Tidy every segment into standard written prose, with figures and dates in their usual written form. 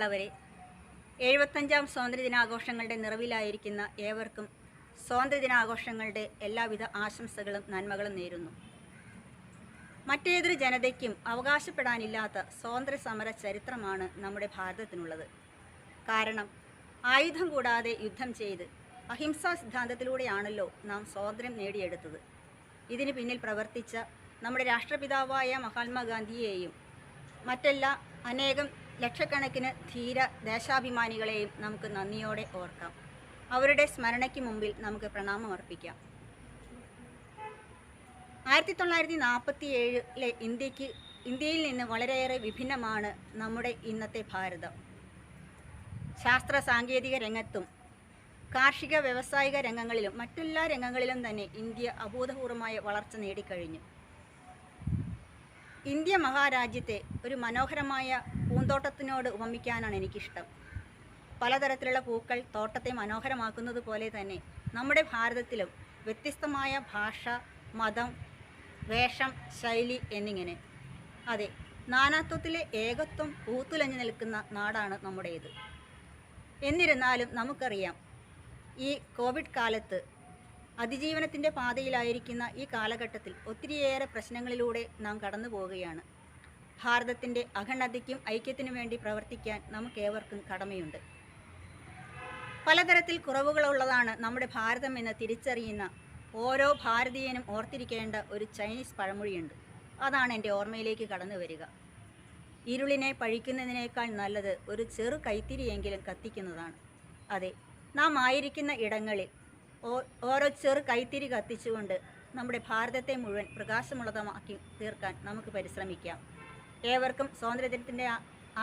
പ്രിയമുള്ളവരെ, 75ാം സ്വാതന്ത്ര്യദിനാഘോഷങ്ങളുടെ നിറവിലായിരിക്കുന്ന ഏവർക്കും സ്വാതന്ത്ര്യദിനാഘോഷങ്ങളുടെ എല്ലാവിധ ആശംസകളും നന്മകളും നേരുന്നു. മറ്റേതൊരു ജനതയ്ക്കും അവകാശപ്പെടാനില്ലാത്ത സ്വാതന്ത്ര്യ സമര ചരിത്രമാണ് നമ്മുടെ ഭാരതത്തിനുള്ളത്. കാരണം ആയുധം കൂടാതെ യുദ്ധം ചെയ്ത് അഹിംസാ സിദ്ധാന്തത്തിലൂടെയാണല്ലോ നാം സ്വാതന്ത്ര്യം നേടിയെടുത്തത്. ഇതിന് പിന്നിൽ പ്രവർത്തിച്ച നമ്മുടെ രാഷ്ട്രപിതാവായ മഹാത്മാഗാന്ധിയെയും മറ്റെല്ലാ അനേകം ലക്ഷക്കണക്കിന് ധീര ദേശാഭിമാനികളെയും നമുക്ക് നന്ദിയോടെ ഓർക്കാം. അവരുടെ സ്മരണയ്ക്ക് മുമ്പിൽ നമുക്ക് പ്രണാമം അർപ്പിക്കാം. 1947 ഇന്ത്യയിൽ നിന്ന് വളരെയേറെ വിഭിന്നമാണ് നമ്മുടെ ഇന്നത്തെ ഭാരതം. ശാസ്ത്ര സാങ്കേതിക രംഗത്തും കാർഷിക വ്യാവസായിക രംഗങ്ങളിലും മറ്റെല്ലാ രംഗങ്ങളിലും തന്നെ ഇന്ത്യ അഭൂതപൂർവമായ വളർച്ച നേടിക്കഴിഞ്ഞു. ഇന്ത്യ മഹാരാജ്യത്തെ ഒരു മനോഹരമായ പൂന്തോട്ടത്തിനോട് ഉപമിക്കാനാണ് എനിക്കിഷ്ടം. പലതരത്തിലുള്ള പൂക്കൾ തോട്ടത്തെ മനോഹരമാക്കുന്നത് പോലെ തന്നെ നമ്മുടെ ഭാരതത്തിലും വ്യത്യസ്തമായ ഭാഷ, മതം, വേഷം, ശൈലി എന്നിങ്ങനെ അതെ, നാനാത്വത്തിലെ ഏകത്വം പൂത്തുലഞ്ഞു നിൽക്കുന്ന നാടാണ് നമ്മുടേത്. എന്നിരുന്നാലും നമുക്കറിയാം, ഈ കോവിഡ് കാലത്ത് അതിജീവനത്തിൻ്റെ പാതയിലായിരിക്കുന്ന ഈ കാലഘട്ടത്തിൽ ഒത്തിരിയേറെ പ്രശ്നങ്ങളിലൂടെ നാം കടന്നു പോവുകയാണ്. ഭാരതത്തിൻ്റെ അഖണ്ഡതയ്ക്കും ഐക്യത്തിനും വേണ്ടി പ്രവർത്തിക്കാൻ നമുക്കേവർക്കും കടമയുണ്ട്. പലതരത്തിൽ കുറവുകളുള്ളതാണ് നമ്മുടെ ഭാരതം എന്ന് തിരിച്ചറിയുന്ന ഓരോ ഭാരതീയനും ഓർത്തിരിക്കേണ്ട ഒരു ചൈനീസ് പഴമൊഴിയുണ്ട്. അതാണ് എൻ്റെ ഓർമ്മയിലേക്ക് കടന്നു വരിക. ഇരുളിനെ പഴിക്കുന്നതിനേക്കാൾ നല്ലത് ഒരു ചെറു കൈത്തിരിയെങ്കിലും കത്തിക്കുന്നതാണ്. അതെ, നാം ആയിരിക്കുന്ന ഇടങ്ങളിൽ ഓരോ ചെറു കൈത്തിരി കത്തിച്ചുകൊണ്ട് നമ്മുടെ ഭാരതത്തെ മുഴുവൻ പ്രകാശമുള്ളതാക്കി തീർക്കാൻ നമുക്ക് പരിശ്രമിക്കാം. ഏവർക്കും സ്വാതന്ത്ര്യദിനത്തിൻ്റെ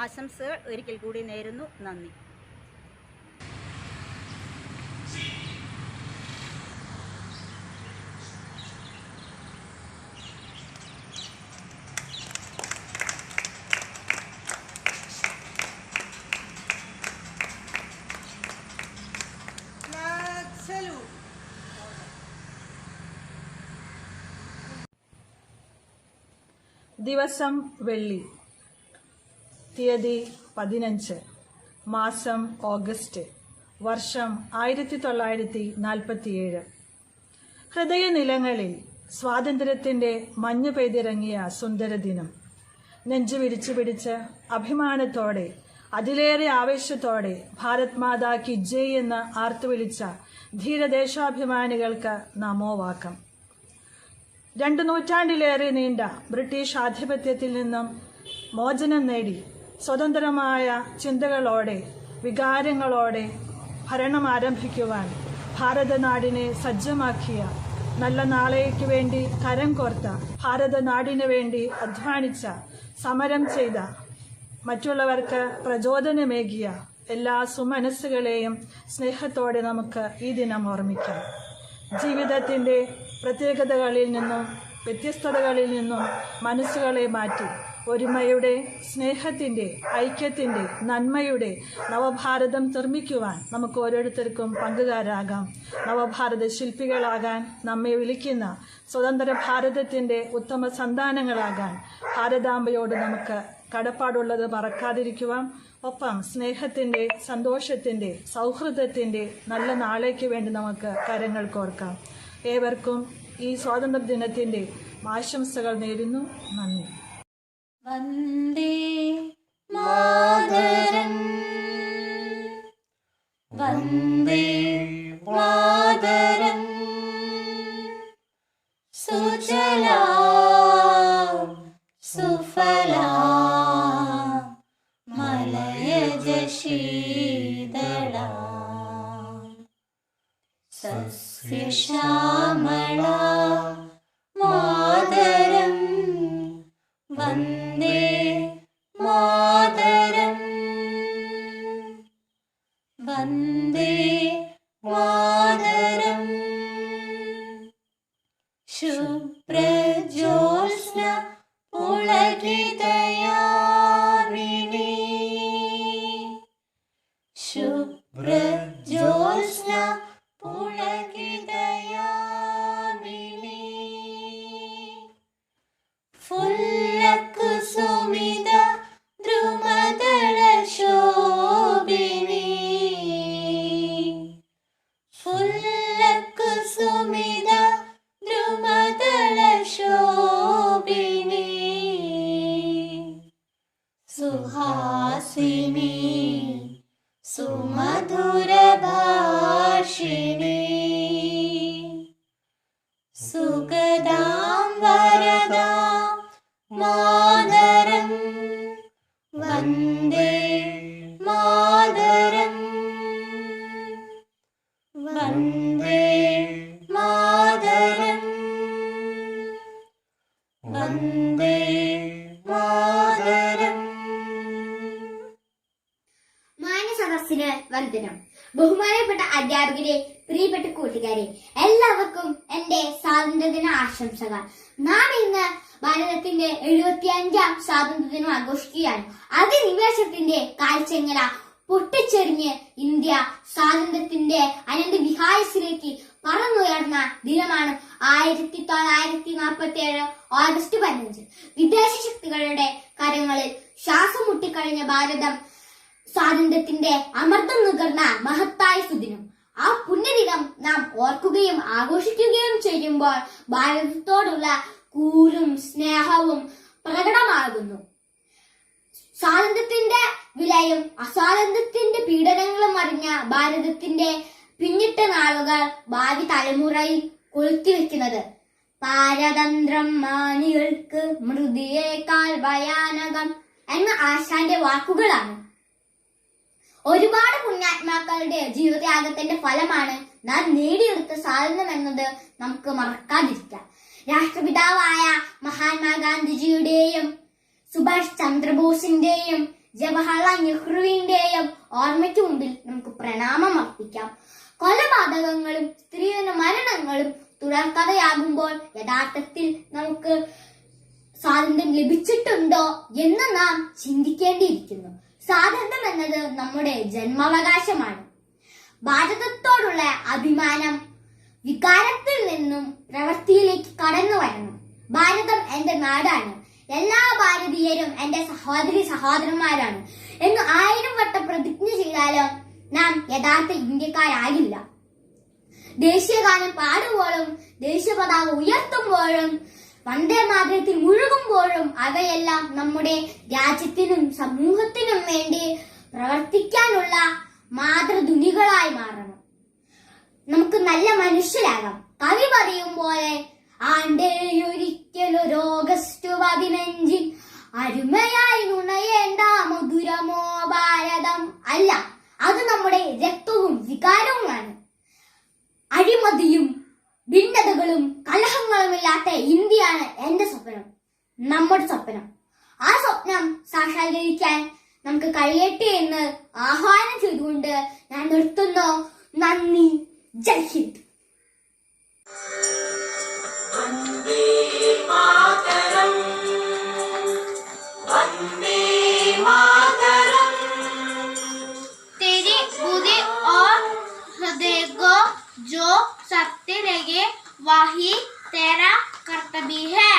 ആശംസകൾ ഒരിക്കൽ കൂടി നേരുന്നു. നന്ദി. ദിവസം വെള്ളി, തീയതി 15, മാസം ഓഗസ്റ്റ്, വർഷം 1947. ഹൃദയനിലങ്ങളിൽ സ്വാതന്ത്ര്യത്തിൻ്റെ മഞ്ഞു പെയ്തിറങ്ങിയ സുന്ദരദിനം. നെഞ്ചു വിരിച്ചു പിടിച്ച് അഭിമാനത്തോടെ അതിലേറെ ആവേശത്തോടെ ഭാരത് മാതാ കി ജയ് എന്ന് ആർത്തുവിളിച്ച ധീരദേശാഭിമാനികൾക്ക് നമോവാക്കം. 2 നൂറ്റാണ്ടിലേറെ നീണ്ട ബ്രിട്ടീഷ് ആധിപത്യത്തിൽ നിന്നും മോചനം നേടി സ്വതന്ത്രമായ ചിന്തകളോടെ വികാരങ്ങളോടെ ഭരണം ആരംഭിക്കുവാൻ ഭാരതനാടിനെ സജ്ജമാക്കിയ, നല്ല നാളേക്ക് വേണ്ടി കരം കോർത്ത, ഭാരതനാടിനു വേണ്ടി അധ്വാനിച്ച, സമരം ചെയ്ത, മറ്റുള്ളവർക്ക് പ്രചോദനമേകിയ എല്ലാ സുമനസ്സുകളെയും സ്നേഹത്തോടെ നമുക്ക് ഈ ദിനം ഓർമ്മിക്കാം. ജീവിതത്തിൻ്റെ പ്രത്യേകതകളിൽ നിന്നും വ്യത്യസ്തതകളിൽ നിന്നും മനസ്സുകളെ മാറ്റി ഒരുമയുടെ, സ്നേഹത്തിൻ്റെ, ഐക്യത്തിൻ്റെ, നന്മയുടെ നവഭാരതം നിർമ്മിക്കുവാൻ നമുക്ക് ഓരോരുത്തർക്കും പങ്കുകാരാകാം. നവഭാരത ശില്പികളാകാൻ നമ്മെ വിളിക്കുന്ന സ്വതന്ത്ര ഭാരതത്തിൻ്റെ ഉത്തമ സന്താനങ്ങളാകാൻ ഭാരതാംബയോട് നമുക്ക് കടപ്പാടുള്ളത് മറക്കാതിരിക്കുവാൻ. ഒപ്പം സ്നേഹത്തിൻ്റെ, സന്തോഷത്തിൻ്റെ, സൗഹൃദത്തിൻ്റെ നല്ല നാളേക്ക് വേണ്ടി നമുക്ക് കരങ്ങൾ കോർക്കാം. ഏവർക്കും ഈ സ്വാതന്ത്ര്യ ദിനത്തിൻ്റെ ആശംസകൾ നേരുന്നു. നന്ദി. വന്ദേ മാതരം, വന്ദേ മാതരം, സുജലാം സുഫലാം മലയജ ശീതളാം സസ്യശ്യാമളാം മാതരം, വന്ദേ മാതരം, വന്ദേ മാതരം. ശുഭ്രജ്യോത്സ്ന പുളകിതയാമിനി, ശുഭ്രജ്യോത്സ്ന പുളകിതയാമിനി, ഫുല്ലകുസുമ കുസുമിത ദ്രുമദള ശോഭിനി സുഹാസിനി സുമധുര ഭാഷിണി സുഗദാം വരദാം മാതരം വന്ദേ മാതരം വന്ദേ മാതരം വന്ദേ മാതരം. മാന്യസദസ്സിന് വന്ദനം. ബഹുമാനപ്പെട്ട അധ്യാപകരെ, പ്രിയപ്പെട്ട കൂട്ടുകാരെ, എല്ലാവർക്കും എന്റെ സ്വാതന്ത്ര്യദിന ആശംസകൾ. നാം ഇന്ന് ഭാരതത്തിന്റെ 75ാം സ്വാതന്ത്ര്യദിനം ആഘോഷിക്കുകയാണ്. അധിനിവേശത്തിന്റെ കാൽച്ചെങ്ങല പൊട്ടിച്ചെറിഞ്ഞ് ഇന്ത്യ സ്വാതന്ത്ര്യത്തിന്റെ അനന്ത വിഹായസിലേക്ക് പറന്നുയർന്ന ദിനമാണ് 1947 ഓഗസ്റ്റ് 15. വിദേശ ശക്തികളുടെ കരങ്ങളിൽ ശ്വാസം മുട്ടിക്കഴിഞ്ഞ ഭാരതം സ്വാതന്ത്ര്യത്തിന്റെ അമൃതം നുകർന്ന മഹത്തായ സുദിനം. ആ പുണ്യദിനം നാം ഓർക്കുകയും ആഘോഷിക്കുകയും ചെയ്യുമ്പോൾ ഭാരതത്തോടുള്ള കൂറും സ്നേഹവും പ്രകടമാകുന്നു. സ്വാതന്ത്ര്യത്തിന്റെ വിലയും അസ്വാതന്ത്ര്യത്തിന്റെ പീഡനങ്ങളും അറിഞ്ഞ ഭാരതത്തിന്റെ പിന്നിട്ട നാളുകൾ ഭാവി തലമുറയിൽ കൊളുത്തിവെക്കുന്നത് പാരതന്ത്രം മാനികൾക്ക് മൃതിയേക്കാൾ ഭയാനകം എന്ന ആശാന്റെ വാക്കുകളാണ്. ഒരുപാട് പുണ്യാത്മാക്കളുടെ ജീവിതത്യാഗത്തിന്റെ ഫലമാണ് നാം നേടിയെടുത്ത സ്വാതന്ത്ര്യം എന്നത് നമുക്ക് മറക്കാതിരിക്കാം. രാഷ്ട്രപിതാവായ മഹാത്മാഗാന്ധിജിയുടെയും സുഭാഷ് ചന്ദ്രബോസിന്റെയും ജവഹർലാൽ നെഹ്റുവിന്റെയും ഓർമ്മയ്ക്ക് മുമ്പിൽ നമുക്ക് പ്രണാമം അർപ്പിക്കാം. കൊലപാതകങ്ങളും സ്ത്രീധന മരണങ്ങളും തുടർക്കഥയാകുമ്പോൾ യഥാർത്ഥത്തിൽ നമുക്ക് സ്വാതന്ത്ര്യം ലഭിച്ചിട്ടുണ്ടോ എന്ന് നാം ചിന്തിക്കേണ്ടിയിരിക്കുന്നു. സ്വാതന്ത്ര്യം എന്നത് നമ്മുടെ ജന്മാവകാശമാണ്. ഭാരതത്തോടുള്ള അഭിമാനം വികാരത്തിൽ നിന്നും പ്രവൃത്തിയിലേക്ക് കടന്നു വരണം. ഭാരതം എന്റെ നാടാണ്, എല്ലാ ഭാരതീയരും എന്റെ സഹോദരി സഹോദരന്മാരാണ് എന്ന് 1000 വട്ടം പ്രതിജ്ഞ ചെയ്താലും നാം യഥാർത്ഥ ഇന്ത്യക്കാരാകില്ല. ദേശീയഗാനം പാടുമ്പോഴും ദേശീയ പതാക ഉയർത്തുമ്പോഴും വന്ദേ മാതരത്തിൽ മുഴുകുമ്പോഴും അവയെല്ലാം നമ്മുടെ രാജ്യത്തിനും സമൂഹത്തിനും വേണ്ടി പ്രവർത്തിക്കാനുള്ള മാതൃധുനികളായി മാറണം. നമുക്ക് നല്ല മനുഷ്യരാകാം. കവി പറയും പോലെ ആണ്ടേയൊരിക്കലൊരു ഓഗസ്റ്റ് 15 അരുമയായി നുണയേണ്ട മധുരമോ ഭാരതം അല്ല, അത് നമ്മുടെ രക്തവും വികാരവുമാണ്. അഴിമതിയും ഭിന്നതകളും കലഹങ്ങളുമില്ലാത്ത ഇന്ത്യയാണ് എന്റെ സ്വപ്നം, നമ്മുടെ സ്വപ്നം. ആ സ്വപ്നം സാക്ഷാത്കരിക്കാൻ നമുക്ക് കഴിയട്ടെ എന്ന് ആഹ്വാനം ചെയ്തുകൊണ്ട് ഞാൻ നിർത്തുന്നു. നന്ദി. ജയ് ഹിന്ദ്. വന്ദേ മാതരം വന്ദേ മാതരം. तेरी बुद्धि और हृदय को जो सत्य लगे वही तेरा कर्तव्य है.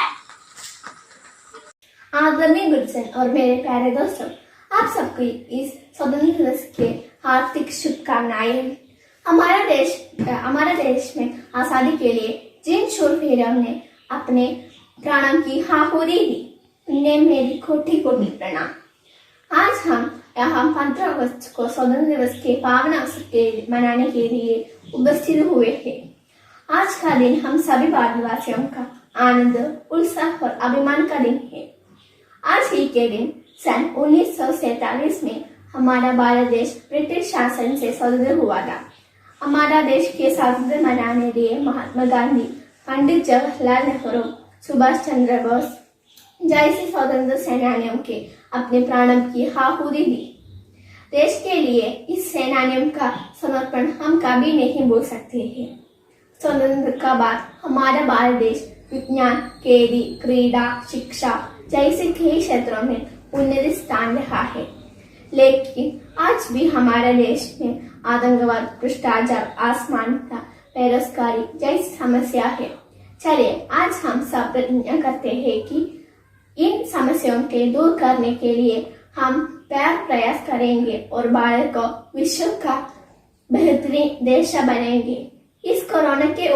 आदरणीय गुरुजन और मेरे प्यारे दोस्तों, आप सबको इस स्वतंत्रता दिवस के हार्दिक शुभकामनाएं। हमारा देश में आजादी के लिए जिन शूरवीरों ने अपने प्राणों की आहुति दी, उन्हें मेरी कोटि कोटि प्रणाम। आज हम यहाँ 15 अगस्त को स्वतंत्रता दिवस के पावन अवसर के मनाने के लिए उपस्थित हुए हैं। आज का दिन हम सभी भारतवासियों का आनंद, उत्साह और अभिमान का दिन है। आज ही के दिन सन 1947 में हमारा भारत देश ब्रिटिश शासन से स्वतंत्र हुआ था। हमारा देश के स्वातंत्र्य मनाने के लिए महात्मा गांधी, पंडित जवाहरलाल नेहरू, सुभाष चंद्र बोस जैसे स्वतंत्र सेनानियों के अपने प्राणों की आहुति दी। देश के लिए इस सेनानियों का समर्पण हम कभी नहीं भूल सकते हैं। स्वतंत्रता का बाद हमारा भारत देश विज्ञान, खेती, क्रीड़ा, शिक्षा जैसे कई क्षेत्रों में उन्नत स्थान रहा है, लेकिन आज भी हमारे देश में आतंकवाद, भ्रष्टाचार, असमानता, बेरोजगारी जैसी समस्या है। चलिए आज हम सब प्रतिज्ञा करते हैं कि इन समस्याओं के दूर करने के लिए हम प्रयास करेंगे और भारत को विश्व का बेहतरीन देश बनेंगे। कोरोना के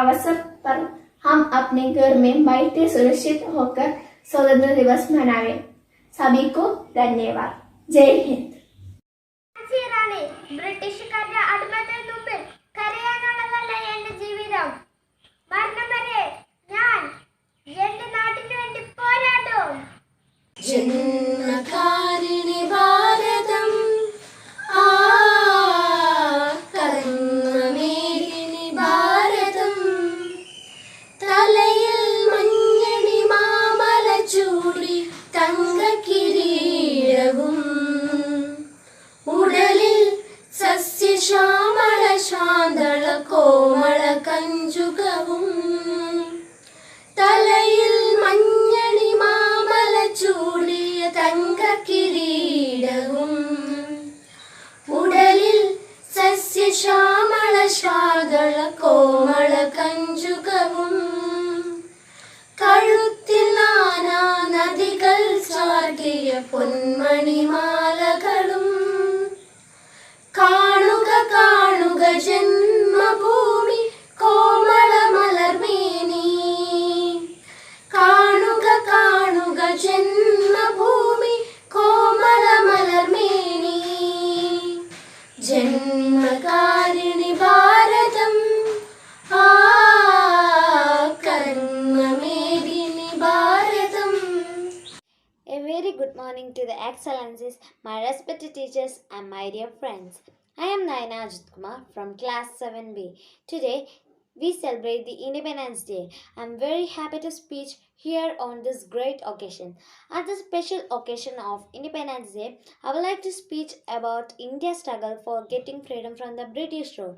अवसर पर हम अपने घर में बैठे सुरक्षित होकर स्वतंत्र दिवस मनाएं। सभी को धन्यवाद। जय हिंद। ബ്രിട്ടീഷുകാരുടെ അടിമത്തത്തിന് മുമ്പിൽ കരയാനുള്ളതല്ല എന്റെ ജീവിതം. മരണം വരെ ഞാൻ എന്റെ നാട്ടിന് വേണ്ടി പോരാടും. ജന്മകാരിണി ഭാരതം കർമ്മമേദിനി ഭാരതം തലയിൽ മഞ്ഞണി മാമല ചൂടി തങ്കക്കിരീടവും ഉടലിൽ സസ്യശ്യാമള ശാന്തള കോമള കഞ്ചുകവും തലയിൽ മഞ്ഞണി മാമല ചൂടിയ തങ്കക്കിരീടവും ഉടലിൽ സസ്യശ്യാമള ശാന്തള കോമള കഞ്ചുകവും കഴുത്തിൽ നാനാ നദികൾ ചാർത്തിയ പൊന്മണിമാലകളും കാണുക കാണുക ജന്മഭൂമി കോമള മലർമേനി കാണുക കാണുക ജന്മഭൂമി കോമള മലർമേനി ജന്മകാരിണി ഭാരതം കർമ്മമേദിനി ഭാരതം. A very good morning to the Excellencies, my respected teachers and my dear friends. I am Nayana Ajit Kumar from class 7B. Today we celebrate the Independence Day. I am very happy to speak here on this great occasion. At the special occasion of Independence Day, I would like to speak about India's struggle for getting freedom from the British rule.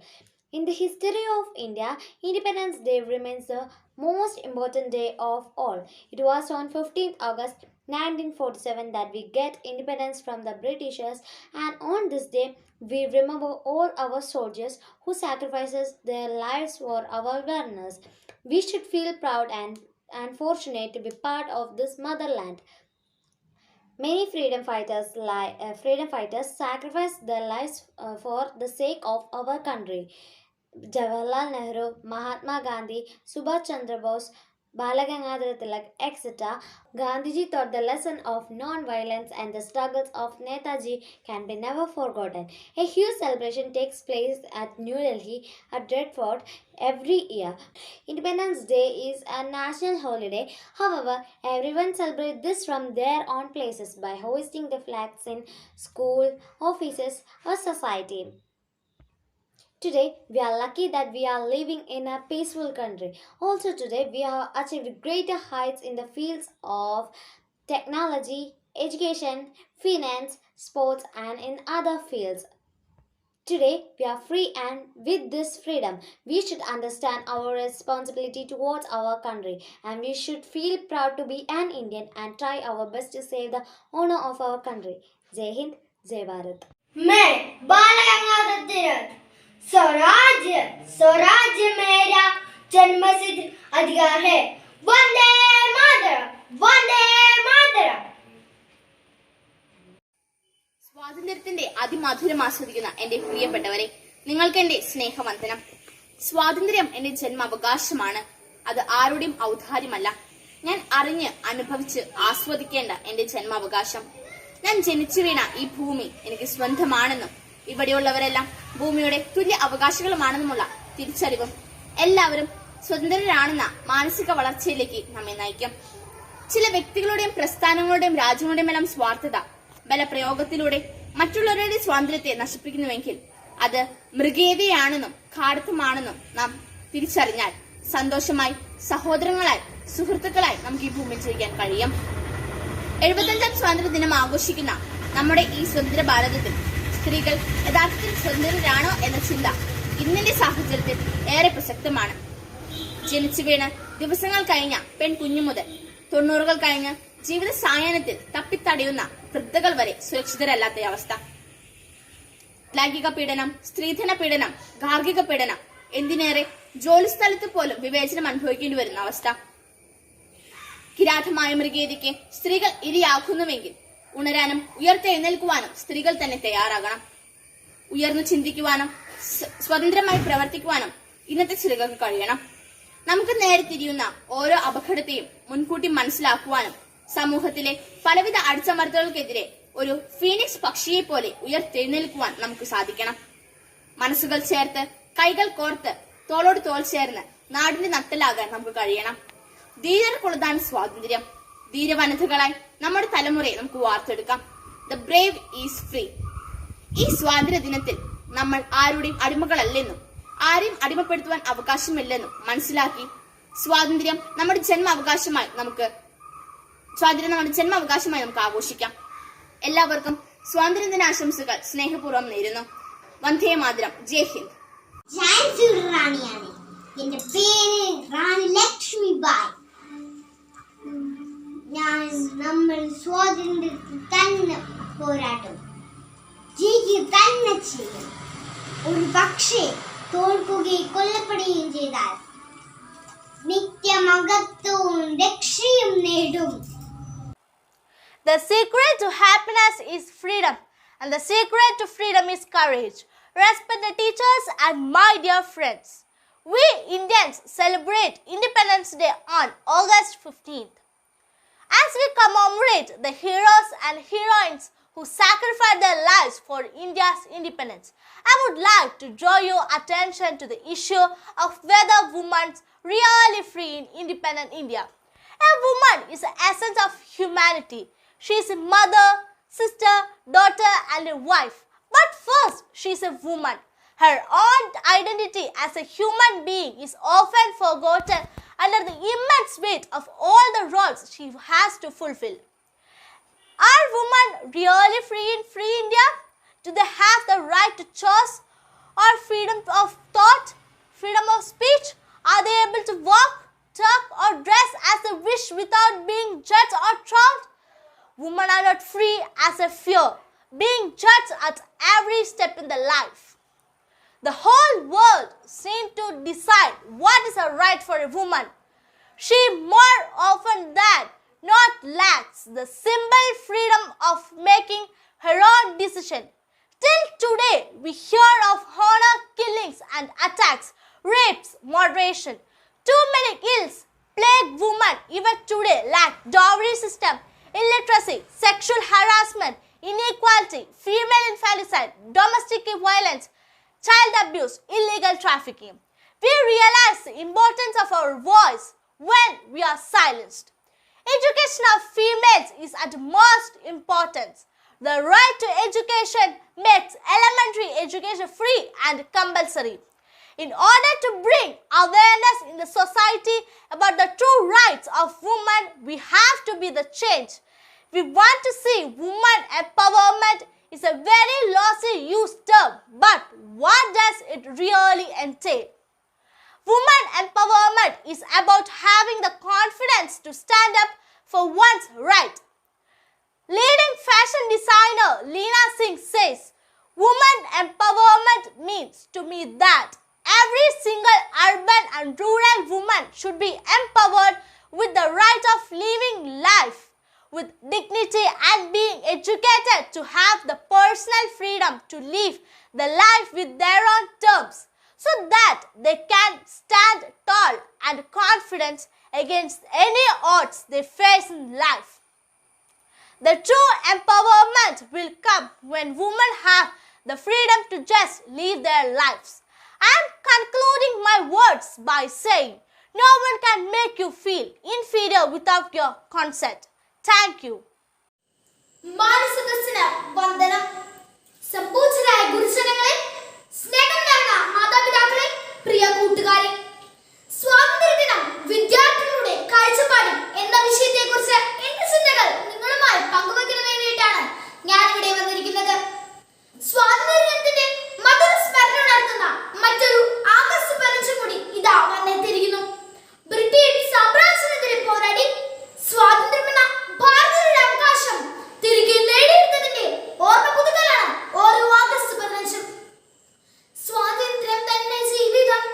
In the history of India, Independence Day remains the most important day of all. It was on 15th August 1947 that we get independence from the Britishers, and on this day we remember all our soldiers who sacrifices their lives for our wellness. We should feel proud and fortunate to be part of this motherland. Many freedom fighters sacrificed their lives for the sake of our country. Jawaharlal Nehru, Mahatma Gandhi, Subhash Chandra Bose, Balagangadhar Tilak, etc. Gandhiji taught the lesson of non-violence, and the struggles of Netaji can be never forgotten. A huge celebration takes place at New Delhi at Red Fort every year. Independence Day is a national holiday. However, everyone celebrates this from their own places by hoisting the flags in school, offices, or society. Today, we are lucky that we are living in a peaceful country. Also today, we have achieved greater heights in the fields of technology, education, finance, sports, and in other fields. Today, we are free, and with this freedom, we should understand our responsibility towards our country, and we should feel proud to be an Indian and try our best to save the honor of our country. Jai Hind, Jai Bharat. मैं बालगंगाधर तिलक स्वराज्य मेरा जन्मसिद्ध अधिकार है. वंदे मातरम, वंदे मातरम. സ്വാതന്ത്ര്യത്തിന്റെ അതിമധുരം ആസ്വദിക്കുന്ന എന്റെ പ്രിയപ്പെട്ടവരെ, നിങ്ങൾക്ക് എന്റെ സ്നേഹവന്ദനം. സ്വാതന്ത്ര്യം എന്റെ ജന്മാവകാശമാണ്. അത് ആരുടെയും ഔദാര്യമല്ല. ഞാൻ അറിഞ്ഞ് അനുഭവിച്ച് ആസ്വദിക്കേണ്ട എന്റെ ജന്മാവകാശം. ഞാൻ ജനിച്ചു വീണ ഈ ഭൂമി എനിക്ക് സ്വന്തമാണെന്നും ഇവിടെയുള്ളവരെല്ലാം ഭൂമിയുടെ തുല്യ അവകാശികളുമാണെന്നുമുള്ള തിരിച്ചറിവും എല്ലാവരും സ്വതന്ത്രരാണെന്ന മാനസിക വളർച്ചയിലേക്ക് നമ്മെ നയിക്കും. ചില വ്യക്തികളുടെയും പ്രസ്ഥാനങ്ങളുടെയും രാജ്യങ്ങളുടെയും എല്ലാം സ്വാർത്ഥത ബലപ്രയോഗത്തിലൂടെ മറ്റുള്ളവരുടെ സ്വാതന്ത്ര്യത്തെ നശിപ്പിക്കുന്നുവെങ്കിൽ അത് മൃഗീയതയാണെന്നും കാടത്തമാണെന്നും നാം തിരിച്ചറിഞ്ഞാൽ സന്തോഷമായി സഹോദരങ്ങളായി സുഹൃത്തുക്കളായി നമുക്ക് ഈ ഭൂമിയിൽ ജീവിക്കാൻ കഴിയും. 75ാം സ്വാതന്ത്ര്യ ദിനം ആഘോഷിക്കുന്ന നമ്മുടെ ഈ സ്വതന്ത്ര ഭാരതത്തിൽ സ്ത്രീകൾ യഥാർത്ഥത്തിൽ സ്വതന്ത്രരാണോ എന്ന ചിന്ത ഇന്നിന്റെ സാഹചര്യത്തിൽ ഏറെ പ്രസക്തമാണ്. ജനിച്ചു വീണ് ദിവസങ്ങൾ കഴിഞ്ഞ പെൺകുഞ്ഞു മുതൽ 90കൾ കഴിഞ്ഞ് ജീവിത സായാഹ്നത്തിൽ തപ്പിത്തടയുന്ന വൃദ്ധകൾ വരെ സുരക്ഷിതരല്ലാത്ത അവസ്ഥ. ലൈംഗിക പീഡനം, സ്ത്രീധന പീഡനം, ഗാർഹിക പീഡനം, എന്തിനേറെ ജോലിസ്ഥലത്ത് പോലും വിവേചനം അനുഭവിക്കേണ്ടി വരുന്ന അവസ്ഥ. കിരാതമായ മൃഗീയതയ്ക്ക് സ്ത്രീകൾ ഇരയാക്കുന്നുവെങ്കിൽ ഉണരാനും ഉയർത്തെഴുന്നേൽക്കുവാനും സ്ത്രീകൾ തന്നെ തയ്യാറാകണം. ഉയർന്നു ചിന്തിക്കുവാനും സ്വതന്ത്രമായി പ്രവർത്തിക്കുവാനും ഇന്നത്തെ ചിലകൾക്ക് കഴിയണം. നമുക്ക് നേരെ തിരിയുന്ന ഓരോ അപകടത്തെയും മുൻകൂട്ടി മനസ്സിലാക്കുവാനും സമൂഹത്തിലെ പലവിധ അടിച്ചമർത്തലുകൾക്കെതിരെ ഒരു ഫീനിക്സ് പക്ഷിയെ പോലെ ഉയർത്തെഴുന്നേൽക്കുവാൻ നമുക്ക് സാധിക്കണം. മനസ്സുകൾ ചേർത്ത്, കൈകൾ കോർത്ത്, തോളോട് തോൾ ചേർന്ന് നാടിന്റെ നട്ടലാകാൻ നമുക്ക് കഴിയണം. ധീരർക്കുള്ളതാണ് സ്വാതന്ത്ര്യം. ധീരവനിതകളായി നമ്മുടെ തലമുറയെ നമുക്ക് വാർത്തെടുക്കാം. The brave is free. ഈ സ്വാതന്ത്ര്യ ദിനത്തിൽ നമ്മൾ ആരുടെയും അടിമകളല്ലെന്നും ആരെയും അടിമപ്പെടുത്തുവാൻ അവകാശമില്ലെന്നും മനസ്സിലാക്കി സ്വാതന്ത്ര്യം നമ്മുടെ ജന്മാവകാശമായി നമുക്ക് ആഘോഷിക്കാം. എല്ലാവർക്കും സ്വാതന്ത്ര്യ ദിനാശംസകൾ സ്നേഹപൂർവ്വം നേരുന്നു. വന്ദേ മാതരം. ജയ് ഹിന്ദ്. ഝാൻസിയുടെ റാണിയാണ്. എന്റെ പേര് റാണി ലക്ഷ്മിബായ്. നമ്മൾ സ്വാതന്ത്ര്യത്തിൽ തന്നെ പോരാട്ടം ജയിക്കുക തന്നെ ചെയ്യും. ഒരു പക്ഷേ തോൽക്കുകയും കൊല്ലപ്പെടുകയും ചെയ്താൽ നിത്യമകത്വവും രക്ഷയും നേടും. The secret to happiness is freedom, and the secret to freedom is courage. Respected teachers and my dear friends, we Indians celebrate Independence Day on August 15th. As we commemorate the heroes and heroines who sacrificed their lives for India's independence, I would like to draw your attention to the issue of whether women really free in independent India. A woman is the essence of humanity. She is a mother, sister, daughter and a wife. But first, she is a woman. Her own identity as a human being is often forgotten under the immense weight of all the roles she has to fulfill. Are women really free in free India? Do they have the right to choose or freedom of thought, freedom of speech? Are they able to walk, talk or dress as they wish without being judged or trolled? Women are not free as a fear, being judged at every step in their life. The whole world seems to decide what is a right for a woman. She more often than not lacks the simple freedom of making her own decision. Till today, we hear of honor killings and attacks, rapes, moderation. Too many ills plague women even today like dowry system, illiteracy, sexual harassment, inequality, female infanticide, domestic violence, child abuse, illegal trafficking. We realize the importance of our voice when we are silenced. Education of females is at most importance. The right to education makes elementary education free and compulsory. In order to bring awareness in the society about the true rights of women, we have to be the change. We want to see women empowerment is a very loosely used term, but what does it really entail? Women empowerment is about having the confidence to stand up for one's right. Leading fashion designer Leena Singh says, "Women empowerment means to me that every single urban and rural woman should be empowered with the right of living life with dignity and being educated to have the personal freedom to live the life with their own terms so that they can stand tall and confident against any odds they face in life. The true empowerment will come when women have the freedom to just live their lives." I am concluding my words by saying, no one can make you feel inferior without your consent. Thank you. മാനസദസ്സിന് വന്ദനം. സംപൂജ്യരായ ഗുരുജനങ്ങളെ, സ്നേഹം നിറഞ്ഞ മാതാപിതാക്കളെ, പ്രിയ കൂട്ടുകാരെ, സ്വാതന്ത്ര്യദിനം വിദ്യാർത്ഥികളുടെ കാഴ്ചപ്പാടിൽ എന്ന വിഷയത്തെക്കുറിച്ച് എന്റെ ചിന്തകൾ നിങ്ങളുമായി പങ്കുവയ്ക്കുന്നതിന് വേണ്ടിയിട്ടാണ് ഞാനിവിടെ വന്നിരിക്കുന്നത്. സ്വാതന്ത്ര്യദിനത്തിന്റെ മധുര സ്മരണ ഉണർത്തുന്ന മറ്റൊരു ആഗസ്റ്റ് 15 കൂടി ഇതാ വന്നെത്തിയിരിക്കുന്നു. ബ്രിട്ടീഷ് സാമ്രാജ്യത്തിനെതിരെ പോരാടി സ്വാതന്ത്ര്യമെന്ന ഭാരതീയരുടെ അവകാശം തിരികെ നേടിയെടുത്തതിന്റെ ഓർമ്മ പുതുക്കലാണ് ഓരോ ആഗസ്റ്റ് 15. സ്വാതന്ത്ര്യം തന്നെ ജീവിതം,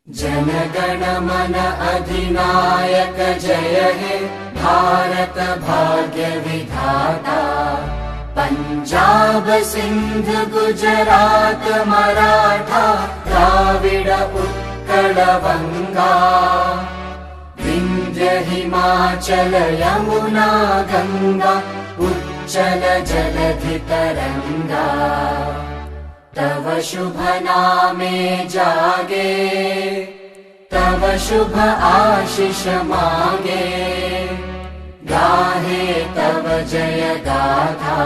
जनगण मन अधिनायक जय हे भारत भाग्य विधाता। पंजाब सिंध गुजरात मराठा द्राविड उत्कल बंगा। विंध्य हिमाचल यमुना गंगा उच्चल जलधि तरंगा। तव शुभ नामे जागे तव शुभ आशीष मागे। गाहे तव जय गाथा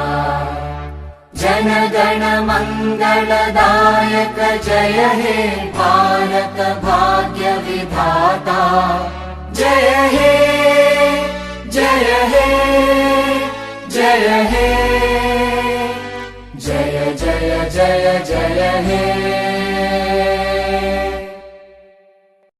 जनगण मंगलदायक जय हे भारत भाग्य विधाता। जय हे जय हे जय हे जय जय जय जय हे।